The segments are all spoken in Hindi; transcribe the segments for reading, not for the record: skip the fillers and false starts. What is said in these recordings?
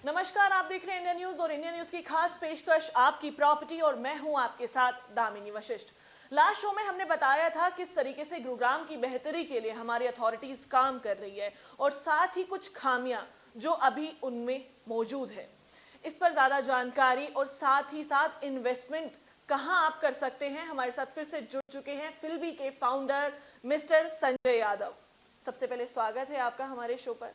नमस्कार, आप देख रहे हैं इंडिया न्यूज और इंडिया न्यूज की खास पेशकश आपकी प्रॉपर्टी और मैं हूं आपके साथ दामिनी वशिष्ठ। लास्ट शो में हमने बताया था किस तरीके से गुरुग्राम की बेहतरी के लिए हमारी अथॉरिटीज काम कर रही है और साथ ही कुछ खामियां जो अभी उनमें मौजूद है। इस पर ज्यादा जानकारी और साथ ही साथ इन्वेस्टमेंट कहां आप कर सकते हैं, हमारे साथ फिर से जुड़ चुके हैं फिल्बी के फाउंडर मिस्टर संजय यादव। सबसे पहले स्वागत है आपका हमारे शो पर।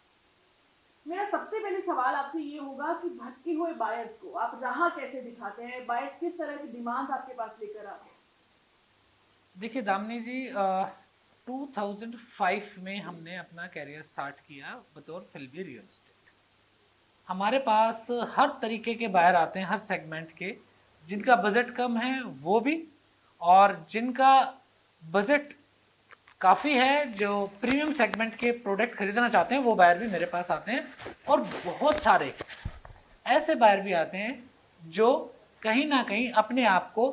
मेरा सबसे पहले सवाल आपसे ये होगा कि भटके हुए बायर्स को आप राह कैसे दिखाते हैं, बायर्स किस तरह की डिमांड्स आपके पास लेकर आते हैं? देखिए दामिनी जी, 2005 में हमने अपना कैरियर स्टार्ट किया बतौर फिल्मी रियल एस्टेट। हमारे पास हर तरीके के बायर आते हैं, हर सेगमेंट के, जिनका बजट कम है वो भी, और जिनका बजट काफ़ी है, जो प्रीमियम सेगमेंट के प्रोडक्ट खरीदना चाहते हैं वो बायर भी मेरे पास आते हैं। और बहुत सारे ऐसे बायर भी आते हैं जो कहीं ना कहीं अपने आप को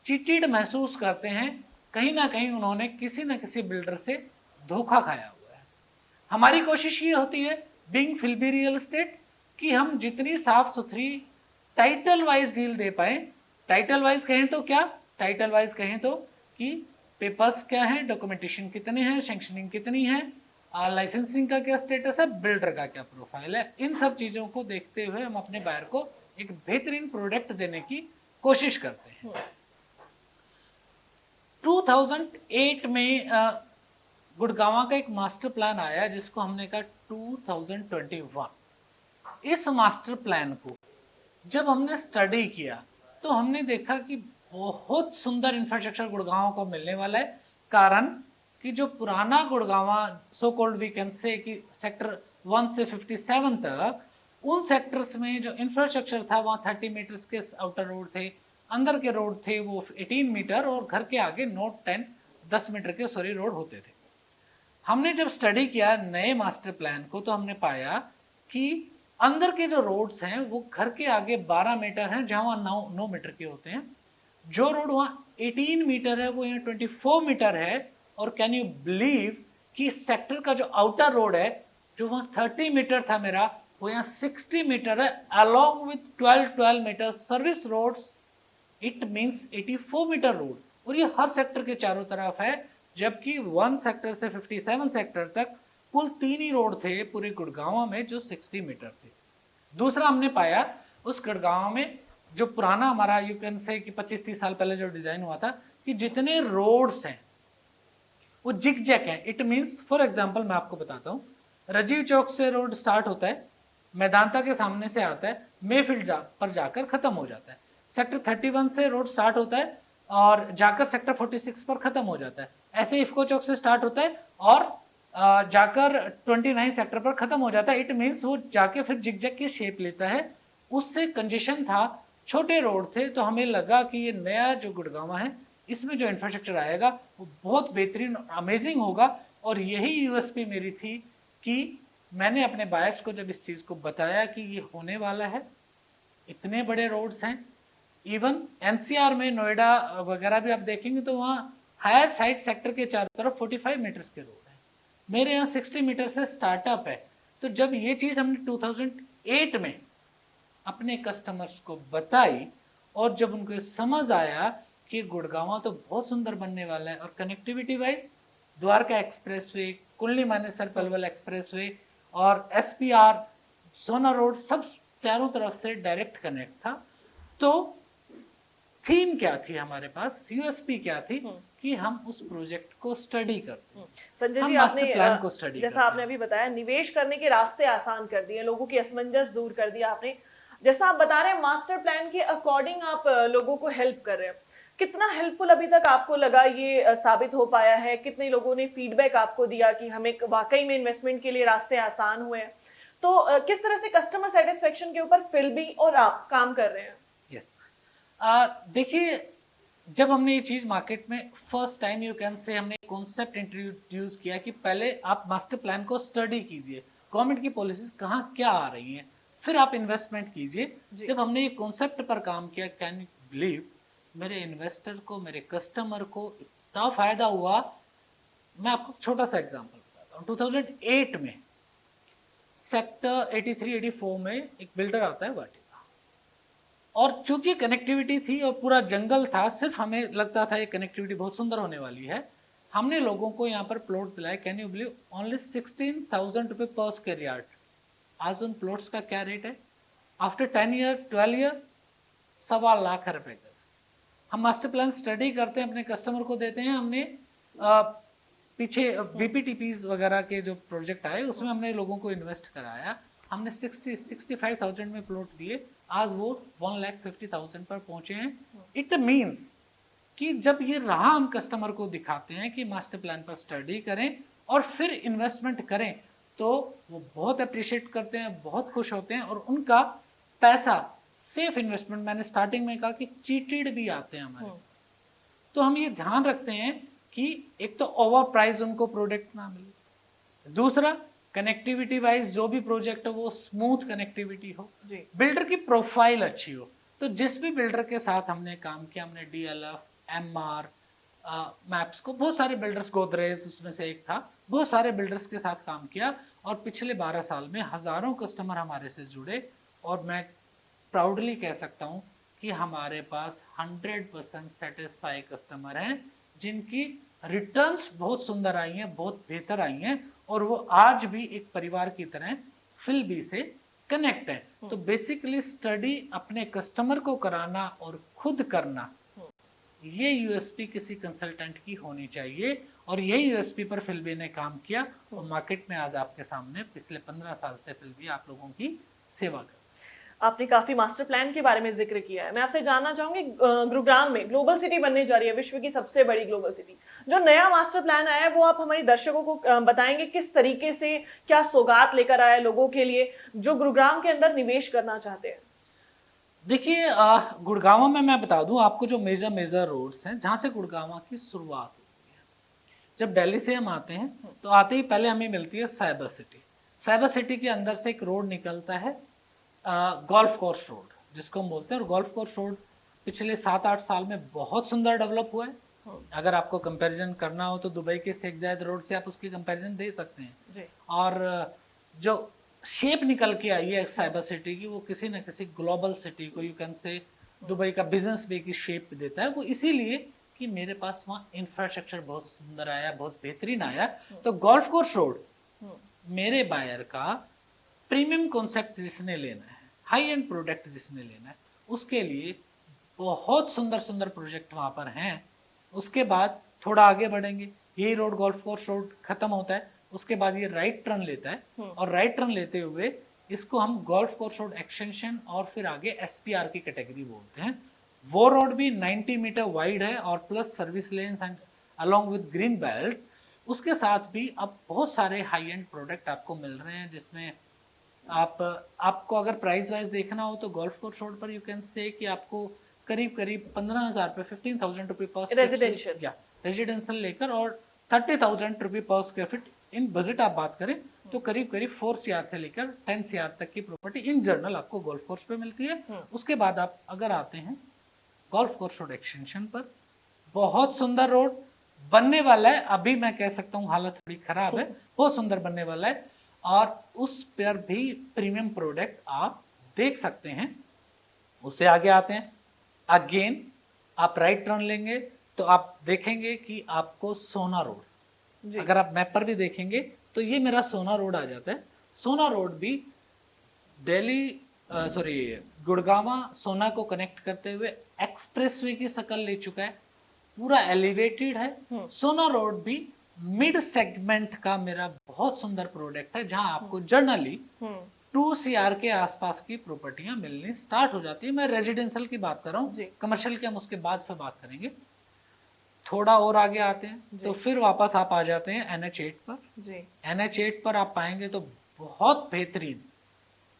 चीटिड महसूस करते हैं, कहीं ना कहीं उन्होंने किसी न किसी बिल्डर से धोखा खाया हुआ है। हमारी कोशिश ये होती है बीइंग फिल्मी रियल एस्टेट कि हम जितनी साफ सुथरी टाइटल वाइज डील दे पाए। टाइटल वाइज कहें तो क्या, टाइटल वाइज कहें तो कि पेपर्स क्या हैं, डॉक्यूमेंटेशन कितने हैं, सैंक्शनिंग कितनी है, लाइसेंसिंग का क्या स्टेटस है, बिल्डर का क्या प्रोफाइल है, इन सब चीज़ों को देखते हुए हम अपने बायर को एक बेहतरीन प्रोडक्ट देने की कोशिश करते हैं। 2008 में गुड़गांव का एक मास्टर प्लान आया जिसको हमने कहा 2021। इस मास्टर प्लान को जब हमने स्टडी किया तो हमने देखा कि बहुत सुंदर इंफ्रास्ट्रक्चर गुड़गांव को मिलने वाला है। कारण कि जो पुराना Gurgaon so called we can say कि सेक्टर 1 से 57 तक, उन सेक्टर्स में जो इंफ्रास्ट्रक्चर था वहाँ 30 मीटर्स के आउटर रोड थे, अंदर के रोड थे वो 18 मीटर, और घर के आगे नोट 10 मीटर के रोड होते थे। हमने जब स्टडी किया नए मास्टर प्लान को तो हमने पाया कि अंदर के जो रोड्स हैं वो घर के आगे 12 मीटर हैं, जहाँ वहाँ 9 मीटर के होते हैं। जो रोड वहाँ 18 मीटर है वो यहाँ 24 मीटर है। और कैन यू बिलीव कि सेक्टर का जो आउटर रोड है जो वहाँ 30 मीटर था मेरा, वो यहाँ 60 मीटर है, along with 12 meter service roads. It means 84 meter road, और ये हर सेक्टर के चारों तरफ है। जबकि 1 सेक्टर से 57 सेक्टर तक कुल 3 ही रोड थे पूरे गुड़गांव में जो 60 मीटर थे। दूसरा हमने पाया उस गुड़गांव में जो पुराना हमारा यू कैन से कि 25-30 साल पहले जो डिजाइन हुआ था कि जितने रोड्स हैं वो जिग जैक हैं। इट मीन्स फॉर एग्जाम्पल मैं आपको बताता हूँ, राजीव चौक से रोड स्टार्ट होता है, मैदानता के सामने से आता है, मेफील्ड पर जाकर खत्म हो जाता है। सेक्टर 31 से रोड स्टार्ट होता है और जाकर सेक्टर 46 पर खत्म हो जाता है। ऐसे इफ्को चौक से स्टार्ट होता है और जाकर 29 सेक्टर पर खत्म हो जाता है। इट मीन्स वो जाके फिर जिगजैग की शेप लेता है। उससे कंजेशन था, छोटे रोड थे, तो हमें लगा कि ये नया जो गुड़गांव है इसमें जो इंफ्रास्ट्रक्चर आएगा वो बहुत बेहतरीन अमेजिंग होगा। और यही यूएसपी मेरी थी कि मैंने अपने बायर्स को जब इस चीज़ को बताया कि ये होने वाला है, इतने बड़े रोड्स हैं, इवन एनसीआर में नोएडा वगैरह भी आप देखेंगे तो वहाँ हायर साइड सेक्टर के चारों तरफ 45 मीटर्स के रोड हैं, मेरे यहाँ 60 मीटर से स्टार्टअप है। तो जब ये चीज़ हमने 2008 में अपने कस्टमर्स को बताई और जब उनको समझ आया कि गुड़गांव तो बहुत सुंदर बनने वाला है, और कनेक्टिविटी वाइज द्वारका एक्सप्रेसवे, कुल्ली मानेसर पलवल एक्सप्रेसवे और एसपीआर सोना रोड सब चारों तरफ से डायरेक्ट कनेक्ट था। तो थीम क्या थी हमारे पास, यूएसपी क्या थी कि हम उस प्रोजेक्ट को स्टडी करते हैं। संजय जी, मास्टर प्लान को स्टडी जैसा आपने अभी बताया, निवेश करने के रास्ते आसान कर दिए, लोगों की असमंजस दूर कर दिया आपने। जैसा आप बता रहे हैं मास्टर प्लान के अकॉर्डिंग आप लोगों को हेल्प कर रहे हैं, कितना हेल्पफुल अभी तक आपको लगा ये साबित हो पाया है? कितने लोगों ने फीडबैक आपको दिया कि हमें वाकई में इन्वेस्टमेंट के लिए रास्ते आसान हुए हैं? तो किस तरह से कस्टमर सेटिस्फेक्शन के ऊपर फिल्बी और आप काम कर रहे हैं? यस, देखिए, जब हमने ये चीज़ मार्केट में first time you can say हमने कॉन्सेप्ट इंट्रोड्यूस किया कि पहले आप मास्टर प्लान को स्टडी कीजिए, गवर्नमेंट की पॉलिसीज कहाँ क्या आ रही हैं, फिर आप इन्वेस्टमेंट कीजिए। जब हमने ये कॉन्सेप्ट पर काम किया, कैन यू बिलीव, मेरे इन्वेस्टर को, मेरे कस्टमर को इतना फ़ायदा हुआ। मैं आपको छोटा सा एग्जांपल बताता हूँ। 2008 में सेक्टर 83 84 में एक बिल्डर आता है वाटिका, और चूंकि कनेक्टिविटी थी और पूरा जंगल था, सिर्फ हमें लगता था ये कनेक्टिविटी बहुत सुंदर होने वाली है। हमने लोगों को यहाँ पर प्लॉट दिलाए, कैन यू बिलीव, ओनली 16,000 रुपये पर स्क्वायर यार्ड। आज उन प्लॉट्स का क्या रेट है? आफ्टर 10 ईयर 12 ईयर 1.25 लाख रुपए गज। हम मास्टर प्लान स्टडी करते हैं, अपने कस्टमर को देते हैं। हमने पीछे बीपीटीपीज वगैरह के जो प्रोजेक्ट आए उसमें हमने लोगों को इन्वेस्ट कराया। हमने 65,000 में प्लॉट दिए, आज वो 1,50,000 पर पहुंचे हैं। इट मीन्स कि जब ये रहा हम कस्टमर को दिखाते हैं कि मास्टर प्लान पर स्टडी करें और फिर इन्वेस्टमेंट करें, तो वो बहुत अप्रिशिएट करते हैं, बहुत खुश होते हैं, और उनका पैसा सेफ इन्वेस्टमेंट, मैंने स्टार्टिंग में कहा कि चीटेड भी आते हैं हमारे पास। तो हम ये ध्यान रखते हैं कि एक तो ओवर प्राइस उनको प्रोडक्ट ना मिले, दूसरा कनेक्टिविटी वाइज जो भी प्रोजेक्ट है वो स्मूथ कनेक्टिविटी हो, बिल्डर की प्रोफाइल अच्छी हो। तो जिस भी बिल्डर के साथ हमने काम किया, हमने डीएलएफ, एमआर, मैप्स को, बहुत सारे बिल्डर्स, गोदरेज उसमें से एक था, बहुत सारे बिल्डर्स के साथ काम किया, और पिछले 12 साल में हजारों कस्टमर हमारे से जुड़े, और मैं प्राउडली कह सकता हूँ कि हमारे पास 100% सेटिस्फाई कस्टमर हैं, जिनकी रिटर्न्स बहुत सुंदर आई हैं, बहुत बेहतर आई हैं, और वो आज भी एक परिवार की तरह फिलबी से कनेक्ट है। तो बेसिकली स्टडी अपने कस्टमर को कराना और खुद करना, ये यूएसपी किसी कंसल्टेंट की होनी चाहिए, और यही यूएसपी पर फिलबी ने काम किया, और मार्केट में आज आपके सामने पिछले 15 साल से फिलबी आप लोगों की सेवा कर। आपने काफी मास्टर प्लान के बारे में जिक्र किया है। मैं आपसे जानना चाहूंगी, गुरुग्राम में ग्लोबल सिटी बनने जा रही है, विश्व की सबसे बड़ी ग्लोबल सिटी। जो नया मास्टर प्लान आया है वो आप हमारे दर्शकों को बताएंगे किस तरीके से, क्या सौगात लेकर आया है लोगों के लिए जो गुरुग्राम के अंदर निवेश करना चाहते हैं? देखिए, गुड़गांव में मैं बता दूं आपको, जो मेजर रोड्स हैं जहां से गुड़गांव की शुरुआत होती है, जब दिल्ली से हम आते हैं तो आते ही पहले हमें मिलती है साइबर सिटी। साइबर सिटी के अंदर से एक रोड निकलता है, गोल्फ कोर्स रोड जिसको हम बोलते हैं, और गोल्फ कोर्स रोड पिछले 7-8 साल में बहुत सुंदर डेवलप हुआ है। अगर आपको कंपैरिजन करना हो तो दुबई के शेख जायद रोड से आप उसकी कंपैरिजन दे सकते हैं। और जो शेप निकल के आई है साइबर सिटी की, वो किसी न किसी ग्लोबल सिटी को, यू कैन से दुबई का बिजनेस वे की शेप देता है। वो इसीलिए कि मेरे पास वहाँ इंफ्रास्ट्रक्चर बहुत सुंदर आया, बहुत बेहतरीन आया। तो गोल्फ कोर्स रोड मेरे बायर का प्रीमियम कॉन्सेप्ट जिसने लेना है, हाई एंड प्रोडक्ट जिसने लेना है, उसके लिए बहुत सुंदर सुंदर प्रोजेक्ट वहाँ पर हैं। उसके बाद थोड़ा आगे बढ़ेंगे, यही रोड गोल्फ कोर्स रोड खत्म होता है, उसके बाद ये राइट टर्न लेता है, और राइट टर्न लेते हुए इसको हम गोल्फ कोर्स रोड एक्सटेंशन और फिर आगे एसपीआर की कैटेगरी बोलते हैं। वो रोड भी 90 मीटर वाइड है, और plus service lens and along with green belt. उसके साथ भी अब बहुत सारे हाई एंड प्रोडक्ट आपको मिल रहे हैं, जिसमें आपको अगर प्राइस वाइज देखना हो तो गोल्फ कोर्स रोड पर यू कैन से कि आपको करीब 15,000 रुपये, 15,000 रुपये पर रेजिडेंशियल लेकर, और 30,000 रुपये पर स्क्वायर फीट इन बजट आप बात करें तो करीब 4 CR से लेकर 10 CR तक की प्रॉपर्टी इन जनरल आपको गोल्फ कोर्स पे मिलती है। उसके बाद आप अगर आते हैं गोल्फ कोर्स रोड एक्सटेंशन पर, बहुत सुंदर रोड बनने वाला है, अभी मैं कह सकता हूँ हालत थोड़ी खराब है, बहुत सुंदर बनने वाला है, और उस पर भी प्रीमियम प्रोडक्ट आप देख सकते हैं। उससे आगे आते हैं, अगेन आप राइट टर्न लेंगे तो आप देखेंगे कि आपको सोना रोड, अगर आप मैप पर भी देखेंगे तो ये मेरा सोना रोड आ जाता है। सोना रोड भी गुड़गांव सोना को कनेक्ट करते हुए एक्सप्रेसवे की शक्ल ले चुका है, पूरा एलिवेटेड है। सोना रोड भी मिड सेगमेंट का मेरा बहुत सुंदर प्रोडक्ट है, जहां आपको जर्नली 2 CR के आसपास की प्रॉपर्टियां मिलनी स्टार्ट हो जाती है। मैं रेजिडेंशियल की बात कर रहा हूँ, कमर्शियल की हम उसके बाद फिर बात करेंगे। थोड़ा और आगे आते हैं तो फिर वापस आप आ जाते हैं NH8 पर। NH8 पर आप पाएंगे तो बहुत बेहतरीन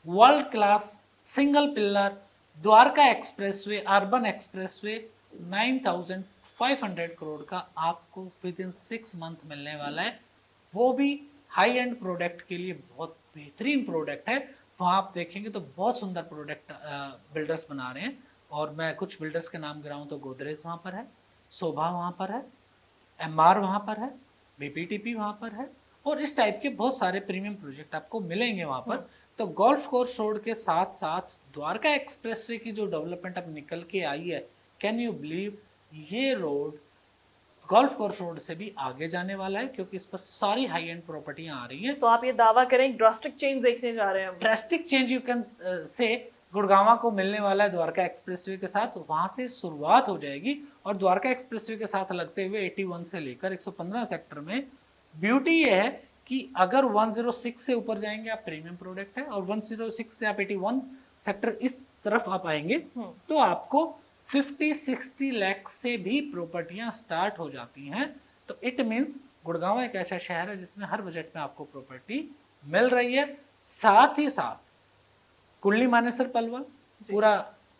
world class single pillar Dwarka expressway, urban expressway 9,500 crore का आपको विद इन 6 मंथ मिलने वाला है। वो भी हाई एंड प्रोडक्ट के लिए बहुत बेहतरीन प्रोडक्ट है। वहाँ आप देखेंगे तो बहुत सुंदर प्रोडक्ट बिल्डर्स बना रहे हैं, और मैं कुछ बिल्डर्स के नाम गिराऊं तो गोदरेज वहाँ पर है, शोभा वहाँ पर है, MR वहाँ पर है, BPTP वहाँ पर है, और इस टाइप के बहुत सारे प्रीमियम प्रोजेक्ट आपको मिलेंगे वहां पर। तो गोल्फ कोर्स रोड के साथ साथ द्वारका एक्सप्रेसवे की जो डेवलपमेंट अब निकल के आई है, कैन यू बिलीव, ये रोड गोल्फ कोर्स रोड से भी आगे जाने वाला है, क्योंकि इस पर सारी हाई एंड प्रॉपर्टियां आ रही हैं। तो आप ये दावा करें ड्रास्टिक चेंज देखने जा रहे हैं हम। Drastic change you can say Gurgaon को मिलने वाला है द्वारका एक्सप्रेसवे के साथ, वहां से शुरुआत हो जाएगी और द्वारका एक्सप्रेसवे के साथ लगते हुए 81 से लेकर 115 सेक्टर में ब्यूटी ये है कि अगर 106 से ऊपर जाएंगे आप प्रीमियम प्रोडक्ट है, और 106 से आप 81 सेक्टर इस तरफ आप आएंगे तो आपको 50-60 लाख से भी प्रॉपर्टियां स्टार्ट हो जाती हैं। तो इट मीन्स गुड़गांव एक ऐसा शहर है जिसमें हर बजट में आपको प्रॉपर्टी मिल रही है। साथ ही साथ कुल्ली मानेसर पलवल पूरा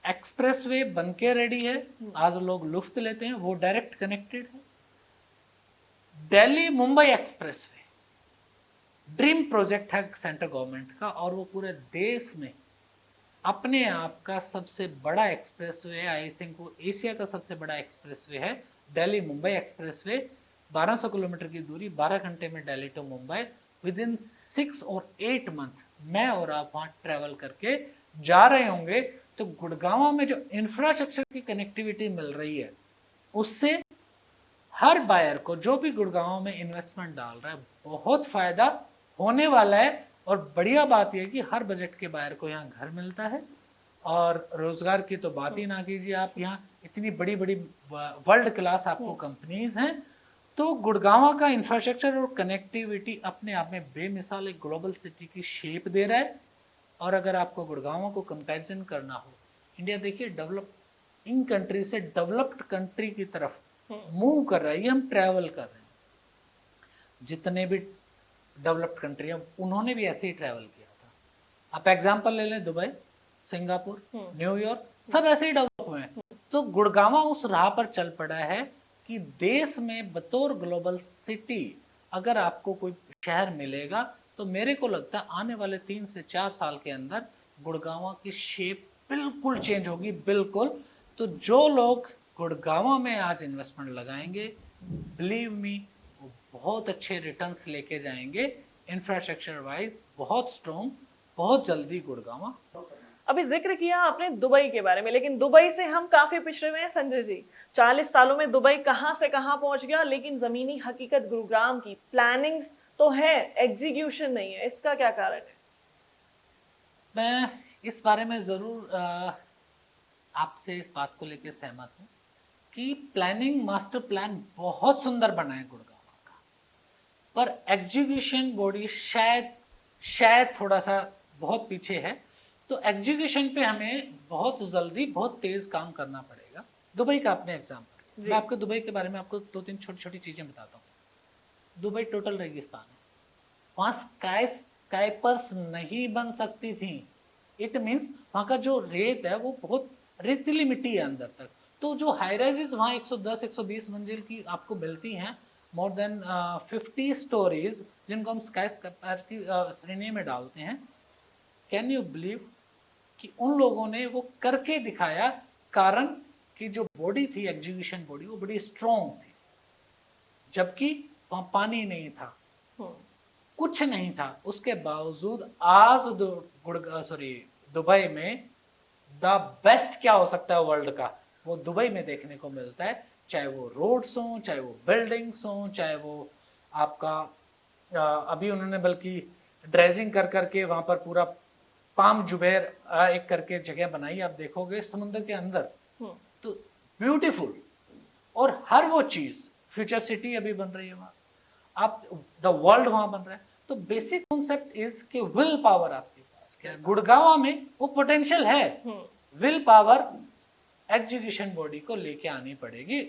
एक्सप्रेसवे बनके रेडी है, आज लोग लुफ्त लेते हैं, वो डायरेक्ट कनेक्टेड है। Delhi Mumbai expressway dream project है सेंट्रल गवर्नमेंट का, और वो पूरे देश में अपने आप का सबसे बड़ा एक्सप्रेसवे है। आई थिंक वो एशिया का सबसे बड़ा एक्सप्रेसवे है दिल्ली मुंबई एक्सप्रेसवे। 1200 किलोमीटर की दूरी 12 घंटे में Delhi to Mumbai, within 6 और 8 मंथ मैं और आप वहां ट्रेवल करके जा रहे होंगे। तो गुड़गांव में जो इंफ्रास्ट्रक्चर की कनेक्टिविटी मिल रही है उससे हर बायर को जो भी गुड़गांव में इन्वेस्टमेंट डाल रहा है बहुत फायदा होने वाला है। और बढ़िया बात यह कि हर बजट के बायर को यहाँ घर मिलता है, और रोजगार की तो बात ही ना कीजिए आप, यहाँ इतनी बड़ी बड़ी वर्ल्ड क्लास आपको कंपनीज हैं। तो गुड़गांव का इंफ्रास्ट्रक्चर और कनेक्टिविटी अपने आप में बेमिसाल एक ग्लोबल सिटी की शेप दे रहा है। और अगर आपको गुड़गांव को कंपैरिजन करना हो, इंडिया देखिए डेवलपिंग कंट्री से डेवलप्ड कंट्री की तरफ मूव कर रहा है, ये हम ट्रैवल कर रहे हैं। जितने भी डेवलप्ड कंट्री हैं उन्होंने भी ऐसे ही ट्रैवल किया था। आप एग्जांपल ले लें, दुबई, सिंगापुर, न्यूयॉर्क, सब ऐसे ही डेवलप हुए हैं। तो गुड़गांव उस राह पर चल पड़ा है कि देश में बतौर ग्लोबल सिटी अगर आपको कोई शहर मिलेगा तो मेरे को लगता है आने वाले 3 से 4 साल के अंदर गुड़गांव की शेप बिल्कुल चेंज होगी, बिल्कुल। तो जो लोग गुड़गांव में आज इन्वेस्टमेंट लगाएंगे, बिलीव मी, वो बहुत अच्छे रिटर्न्स लेके जाएंगे। इंफ्रास्ट्रक्चर वाइज बहुत स्ट्रॉन्ग, बहुत जल्दी गुड़गांव। अभी जिक्र किया आपने दुबई के बारे में, लेकिन दुबई से हम काफी पिछड़े हुए हैं संजय जी। 40 सालों में दुबई कहां से कहां पहुंच गया, लेकिन जमीनी हकीकत गुरुग्राम की प्लानिंग्स तो है, एग्जीक्यूशन नहीं है। इसका क्या कारण है? मैं इस बारे में जरूर आपसे इस बात को लेकर सहमत हूँ कि प्लानिंग मास्टर प्लान बहुत सुंदर बना है गुड़गांव का, पर एग्जीक्यूशन बॉडी शायद थोड़ा सा बहुत पीछे है। तो एग्जीक्यूशन पे हमें बहुत जल्दी बहुत तेज काम करना पड़ेगा। दुबई का अपने एग्जाम्पल, मैं आपको दुबई के बारे में आपको 2-3 छोटी छोटी चीजें बताता हूँ। दुबई टोटल रेगिस्तान है, वहाँ स्काईस्क्रापर्स नहीं बन सकती थी। इट मीन्स वहाँ का जो रेत है वो बहुत रेतीली मिट्टी है अंदर तक। तो जो हाई राइजेस वहाँ 110-120 मंजिल की आपको मिलती हैं, मोर देन 50 स्टोरीज, जिनको हम स्काईस्क्रापर की श्रेणी में डालते हैं। कैन यू बिलीव कि उन लोगों ने वो करके दिखाया, कारण कि जो बॉडी थी एग्जीक्यूशन बॉडी वो बड़ी स्ट्रॉन्ग थी, जबकि वहां पानी नहीं था, कुछ नहीं था। उसके बावजूद आज दुबई में द बेस्ट क्या हो सकता है वर्ल्ड का, वो दुबई में देखने को मिलता है। चाहे वो रोड्स हों, चाहे वो बिल्डिंग्स हों, चाहे वो आपका अभी उन्होंने बल्कि ड्रेजिंग कर करके वहां पर पूरा पाम जुबैर एक करके जगह बनाई, आप देखोगे समुद्र के अंदर, तो ब्यूटीफुल। और हर वो चीज, फ्यूचर सिटी अभी बन रही है वहां, आप द वर्ल्ड वहां बन रहा है। तो बेसिक कॉन्सेप्ट इज कि विल पावर आपके पास क्या है। गुड़गांव में वो पोटेंशियल है, विल पावर एग्जीक्यूशन बॉडी को लेके आनी पड़ेगी।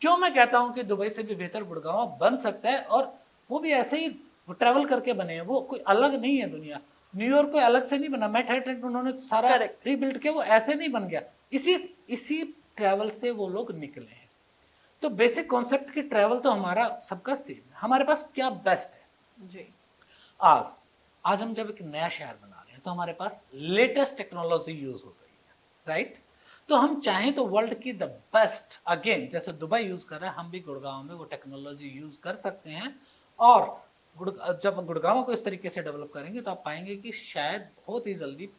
क्यों मैं कहता हूं कि दुबई से भी बेहतर गुड़गांव बन सकता है, और वो भी ऐसे ही ट्रेवल करके बने हैं, वो कोई अलग नहीं है दुनिया। न्यूयॉर्क कोई अलग से नहीं बना, मैनहट्टन उन्होंने सारा रीबिल्ड किया, वो ऐसे नहीं बन गया, इसी ट्रैवल से वो लोग निकले हैं। तो बेसिक कॉन्सेप्ट की ट्रैवल तो हमारा सबका सेम है। हमारे पास क्या बेस्ट है जी। आज हम जब एक नया शहर बना रहे हैं तो हमारे पास लेटेस्ट टेक्नोलॉजी यूज हो रही है, राइट। तो हम चाहें तो वर्ल्ड की द बेस्ट, अगेन जैसे दुबई यूज कर रहा है, हम भी गुड़गांव में वो टेक्नोलॉजी यूज कर सकते हैं। और जब गुड़गांव को इस तरीके से डेवलप करेंगे तो आप पाएंगे कि शायद बहुत ही जल्दी,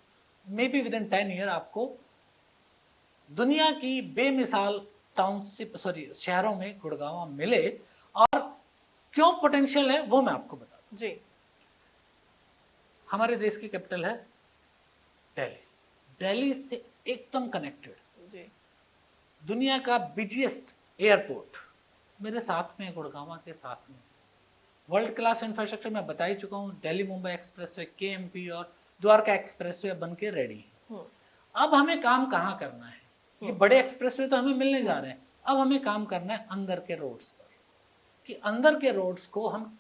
may be with in 10 year, आपको दुनिया की बेमिसाल टाउनशिप शहरों में गुड़गांव मिले। और क्यों पोटेंशियल है वो मैं आपको बता दूं। जी। हमारे देश की कैपिटल है दिल्ली, दिल्ली से एकदम कनेक्टेड, जी। दुनिया का बिजिएस्ट एयरपोर्ट मेरे साथ में है, गुड़गांव के साथ में। वर्ल्ड क्लास इंफ्रास्ट्रक्चर मैं बता ही चुका हूँ, दिल्ली मुंबई एक्सप्रेसवे, केएमपी और द्वारका एक्सप्रेसवे बन के रेडी है। अब हमें काम कहाँ करना है, ये बड़े एक्सप्रेसवे तो हमें मिलने जा रहे हैं, अब हमें काम करना है अंदर के रोड्स पर, कि अंदर के रोड्स को हम,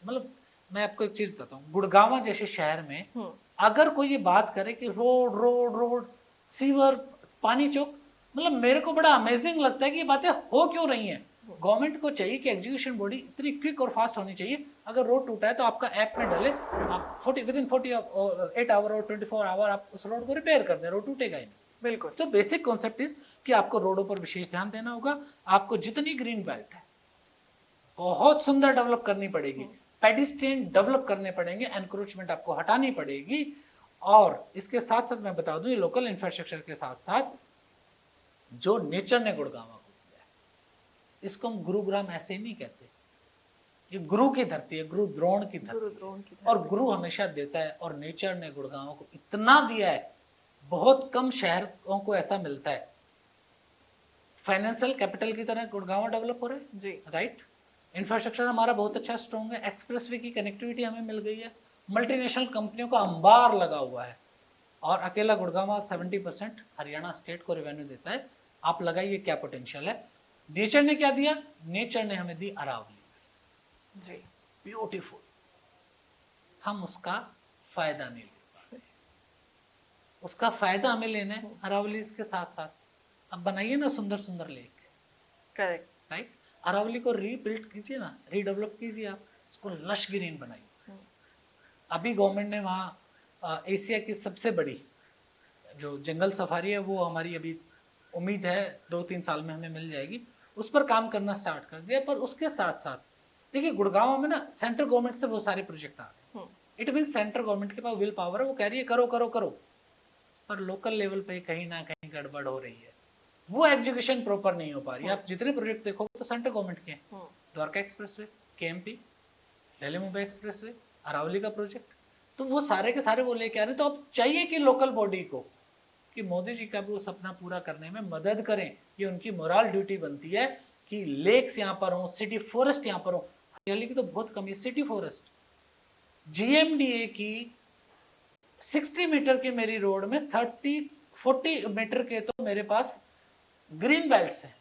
मतलब मैं आपको एक चीज बताता हूँ, गुड़गांव जैसे शहर में अगर कोई ये बात करे कि रोड रोड रोड, सीवर, पानी चौक, मतलब मेरे को बड़ा अमेजिंग लगता है कि ये बातें हो क्यों रही हैं। गवर्नमेंट को चाहिए कि एग्जीक्यूशन बॉडी इतनी क्विक और फास्ट होनी चाहिए। अगर रोड टूटा है तो आपका ऐप में डाले, आप 48 आवर और 24 आवर आप उस रोड को रिपेयर कर दें, रोड टूटेगा ही नहीं। बिल्कुल। तो बेसिक कॉन्सेप्ट इज कि आपको रोडों पर विशेष ध्यान देना होगा। आपको जितनी ग्रीन बेल्ट है बहुत सुंदर डेवलप करनी पड़ेगी, पेडिस्ट्रियन डेवलप करने पड़ेंगे, एनक्रोचमेंट आपको हटानी पड़ेगी। और इसके साथ साथ मैं बता दूं, ये लोकल इंफ्रास्ट्रक्चर के साथ साथ जो नेचर ने गुड़गांव को दिया है, इसको हम गुरुग्राम ऐसे ही नहीं कहते, ये गुरु की धरती है, गुरु द्रोण की धरती है। और गुरु हमेशा देता है, और नेचर ने गुड़गांव को इतना दिया है, बहुत कम शहरों को ऐसा मिलता है। फाइनेंशियल कैपिटल की तरह गुड़गांव डेवलप हो रहा है जी, राइट। इंफ्रास्ट्रक्चर हमारा बहुत अच्छा स्ट्रॉन्ग है, एक्सप्रेसवे की कनेक्टिविटी हमें मिल गई है, मल्टीनेशनल कंपनियों का अंबार लगा हुआ है, और अकेला गुड़गांव 70% हरियाणा स्टेट को रेवेन्यू देता है। आप लगाइए क्या पोटेंशियल है। नेचर ने क्या दिया, नेचर ने हमें दी अरावलीज, जी, ब्यूटीफुल, हम उसका फायदा नहीं ले पा रहे। उसका फायदा हमें लेना है अरावलीज के साथ साथ। अब बनाइए ना सुंदर सुंदर लेक, करेक्ट, राइट। अरावली को रीबिल्ड कीजिए ना, रीडेवलप कीजिए, आप उसको लश ग्रीन बनाइए। अभी गवर्नमेंट ने वहाँ एशिया की सबसे बड़ी जो जंगल सफारी है, वो हमारी अभी उम्मीद है 2-3 साल में हमें मिल जाएगी, उस पर काम करना स्टार्ट कर दिया। पर उसके साथ साथ देखिए, गुड़गांव में ना सेंट्रल गवर्नमेंट से बहुत सारे प्रोजेक्ट आ रहे हैं। इट मीन सेंट्रल गवर्नमेंट के पास विल पावर है, वो कह रही है करो करो करो, पर लोकल लेवल पे कहीं ना कहीं गड़बड़ हो रही है, वो एग्जीक्यूशन प्रॉपर नहीं हो पा रही है। आप जितने प्रोजेक्ट देखोगे तो सेंट्रल गवर्नमेंट के हैं, Dwarka expressway, KMP, Delhi Mumbai expressway, Aravalli का प्रोजेक्ट, तो वो सारे के सारे वो लेके आ रहे हैं। तो अब चाहिए कि लोकल बॉडी को, कि मोदी जी का भी वो सपना पूरा करने में मदद करें। ये उनकी मोरल ड्यूटी बनती है कि लेक्स यहाँ पर हो, सिटी फॉरेस्ट यहाँ पर हो। हरियाली की तो बहुत कमी है, सिटी फॉरेस्ट। जीएमडीए की 60 मीटर की मेरी रोड में 30-40 मीटर के तो मेरे पास ग्रीन बेल्ट्स हैं।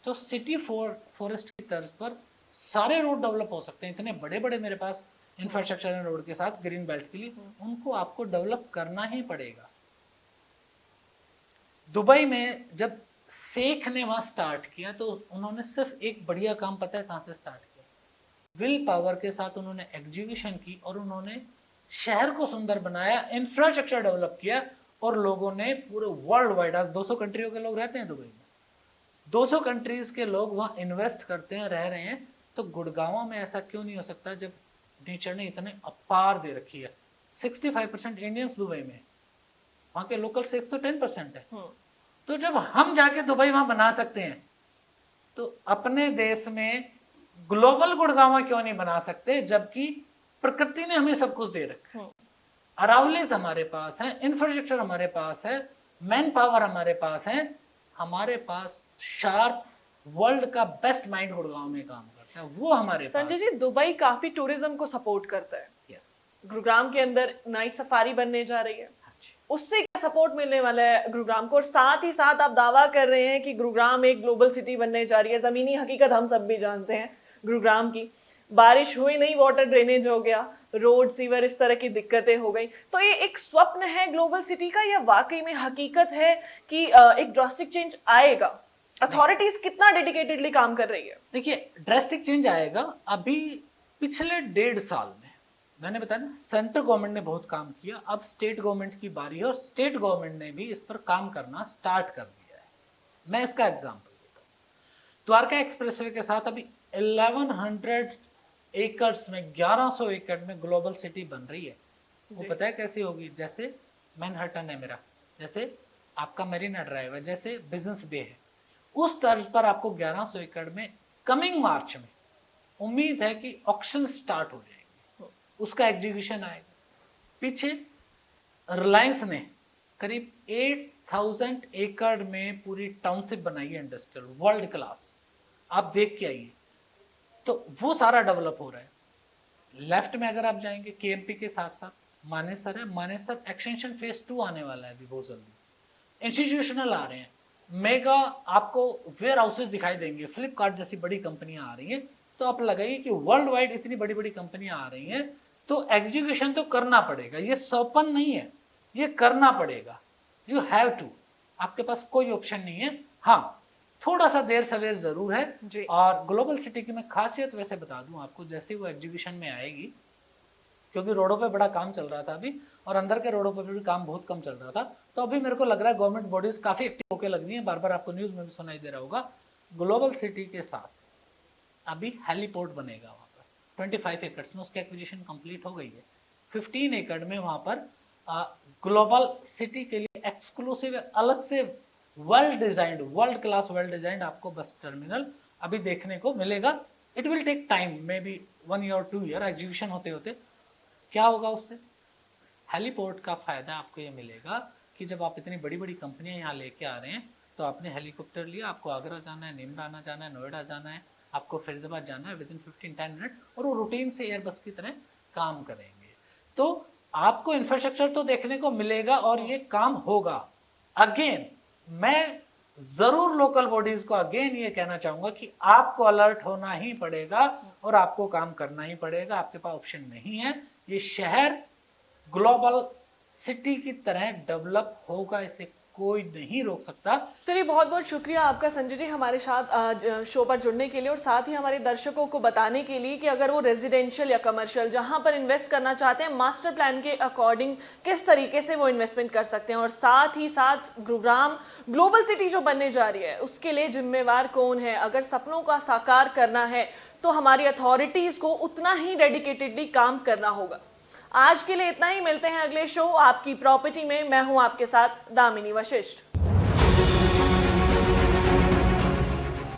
तो सिटी फॉरेस्ट की तर्ज पर सारे रोड डेवलप हो सकते हैं। इतने बड़े बड़े मेरे पास इंफ्रास्ट्रक्चर है रोड के साथ ग्रीन बेल्ट के लिए, उनको आपको डेवलप करना ही पड़ेगा। दुबई में जब शेख ने वहां स्टार्ट किया तो उन्होंने सिर्फ एक बढ़िया काम, पता है कहां से स्टार्ट किया, विल पावर के साथ उन्होंने एग्जीक्यूशन की, और उन्होंने शहर को सुंदर बनाया, इंफ्रास्ट्रक्चर डेवलप किया, और लोगों ने पूरे वर्ल्ड वाइड, आज 200 कंट्रियों के लोग रहते हैं दुबई में, 200 कंट्रीज के लोग वहां इन्वेस्ट करते हैं, रह रहे हैं। तो गुड़गांव में ऐसा क्यों नहीं हो सकता जब नेचर ने इतने अपार दे रखी है। 65% इंडियंस दुबई में, वहां के लोकल से 110% है। तो जब हम जाके दुबई वहां बना सकते हैं, तो अपने देश में ग्लोबल गुड़गांव क्यों नहीं बना सकते, जबकि प्रकृति ने हमें सब कुछ दे रखा है। अरावलीज हमारे पास है, इंफ्रास्ट्रक्चर हमारे पास है, मैन पावर हमारे पास है, हमारे पास शार्प वर्ल्ड का बेस्ट माइंड गुड़गांव में काम करता है, वो हमारे पास। संजय जी, दुबई काफी टूरिज्म को सपोर्ट करता है। यस, गुरुग्राम के अंदर नाइट सफारी बनने जा रही है, उससे क्या सपोर्ट मिलने वाला है गुरुग्राम को? और साथ ही साथ आप दावा कर रहे हैं कि गुरुग्राम एक ग्लोबल सिटी बनने जा रही है। जमीनी हकीकत हम सब भी जानते हैं गुरुग्राम की, बारिश हुई नहीं, वाटर ड्रेनेज हो गया, रोड सीवर इस तरह की दिक्कतें हो गई। तो ये एक स्वप्न है ग्लोबल सिटी का, या वाकई में हकीकत है कि एक ड्रास्टिक चेंज आएगा? अथॉरिटीज कितना डेडिकेटेडली काम कर रही है? देखिए, ड्रास्टिक चेंज आएगा। अभी पिछले 1.5 साल में मैंने बताया ना, सेंट्रल गवर्नमेंट ने बहुत काम किया, अब स्टेट गवर्नमेंट की बारी है, और स्टेट गवर्नमेंट ने भी इस पर काम करना स्टार्ट कर दिया है। मैं इसका एग्जांपल देता हूँ। द्वारका एक्सप्रेसवे के साथ अभी 1100 एकर्स में 1100 एकड़ में ग्लोबल सिटी बन रही है। वो जी। पता है कैसी होगी? जैसे मैनहट्टन है मेरा, जैसे आपका मरीना ड्राइव है, जैसे बिजनेस बे है, उस तर्ज पर आपको 1100 एकड़ में कमिंग मार्च में उम्मीद है कि ऑक्शन स्टार्ट हो जाएंगे, उसका एग्जीक्यूशन आएगा। पीछे रिलायंस ने करीब 8000 एकड़ में पूरी टाउनशिप बनाई है इंडस्ट्रियल, वर्ल्ड क्लास, आप देख के आइए। तो वो सारा डेवलप हो रहा है। लेफ्ट में अगर आप जाएंगे केएमपी के साथ साथ मानेसर है, मानेसर एक्सटेंशन फेज 2 आने वाला है अभी बहुत जल्दी। इंस्टीट्यूशनल आ रहे हैं, मेगा आपको वेयर हाउसेज दिखाई देंगे, फ्लिपकार्ट जैसी बड़ी कंपनियां आ रही हैं। तो आप लगाइए कि वर्ल्ड वाइड इतनी बड़ी बड़ी कंपनियां आ रही हैं, तो एग्जीक्यूशन तो करना पड़ेगा, ये सौपन नहीं है, ये करना पड़ेगा। यू हैव टू, आपके पास कोई ऑप्शन नहीं है। हाँ, थोड़ा सा देर सवेर जरूर है जी। और ग्लोबल सिटी की मैं खासियत वैसे बता दूं आपको, जैसे वो एग्जीक्यूशन में आएगी, क्योंकि रोडों पे बड़ा काम चल रहा था अभी और अंदर के रोडों पे भी काम बहुत कम चल रहा था, तो अभी मेरे को लग रहा है गवर्नमेंट बॉडीज काफी एक्टिव होकर लग रही है। बार बार आपको न्यूज में भी सुनाई दे रहा होगा, ग्लोबल सिटी के साथ अभी हेलीपोर्ट बनेगा वहां पर 25 एकड़ में, उसकी एक्विजिशन कंप्लीट हो गई है। 15 एकड़ में वहां पर ग्लोबल सिटी के लिए एक्सक्लूसिव अलग से world designed, world class world designed आपको बस टर्मिनल अभी देखने को मिलेगा। It will take time, maybe 1 year 2 year execution होते होते। क्या होगा उससे? हेलीपोर्ट का फायदा आपको ये मिलेगा कि जब आप इतनी बड़ी बड़ी कंपनियां यहाँ लेके आ रहे हैं, तो आपने हेलीकॉप्टर लिया, आपको आगरा जाना है, निमराना जाना है, नोएडा जाना है, आपको फरीदाबाद जाना है, विदिन 15-10 मिनट, और वो रूटीन से एयरबस की तरह काम करेंगे। तो आपको इंफ्रास्ट्रक्चर तो देखने को मिलेगा और ये काम होगा। अगेन मैं जरूर लोकल बॉडीज को अगेन ये कहना चाहूंगा कि आपको अलर्ट होना ही पड़ेगा और आपको काम करना ही पड़ेगा, आपके पास ऑप्शन नहीं है। ये शहर ग्लोबल सिटी की तरह डेवलप होगा, इसे कोई नहीं रोक सकता। चलिए, बहुत बहुत शुक्रिया आपका संजय जी हमारे साथ आज शो पर जुड़ने के लिए, और साथ ही हमारे दर्शकों को बताने के लिए कि अगर वो रेजिडेंशियल या कमर्शियल जहां पर इन्वेस्ट करना चाहते हैं, मास्टर प्लान के अकॉर्डिंग किस तरीके से वो इन्वेस्टमेंट कर सकते हैं, और साथ ही साथ गुरुग्राम ग्लोबल सिटी जो बनने जा रही है उसके लिए जिम्मेवार कौन है। अगर सपनों का साकार करना है तो हमारी अथॉरिटीज को उतना ही डेडिकेटेडली काम करना होगा। आज के लिए इतना ही, मिलते हैं अगले शो आपकी प्रॉपर्टी में। मैं हूं आपके साथ दामिनी वशिष्ठ।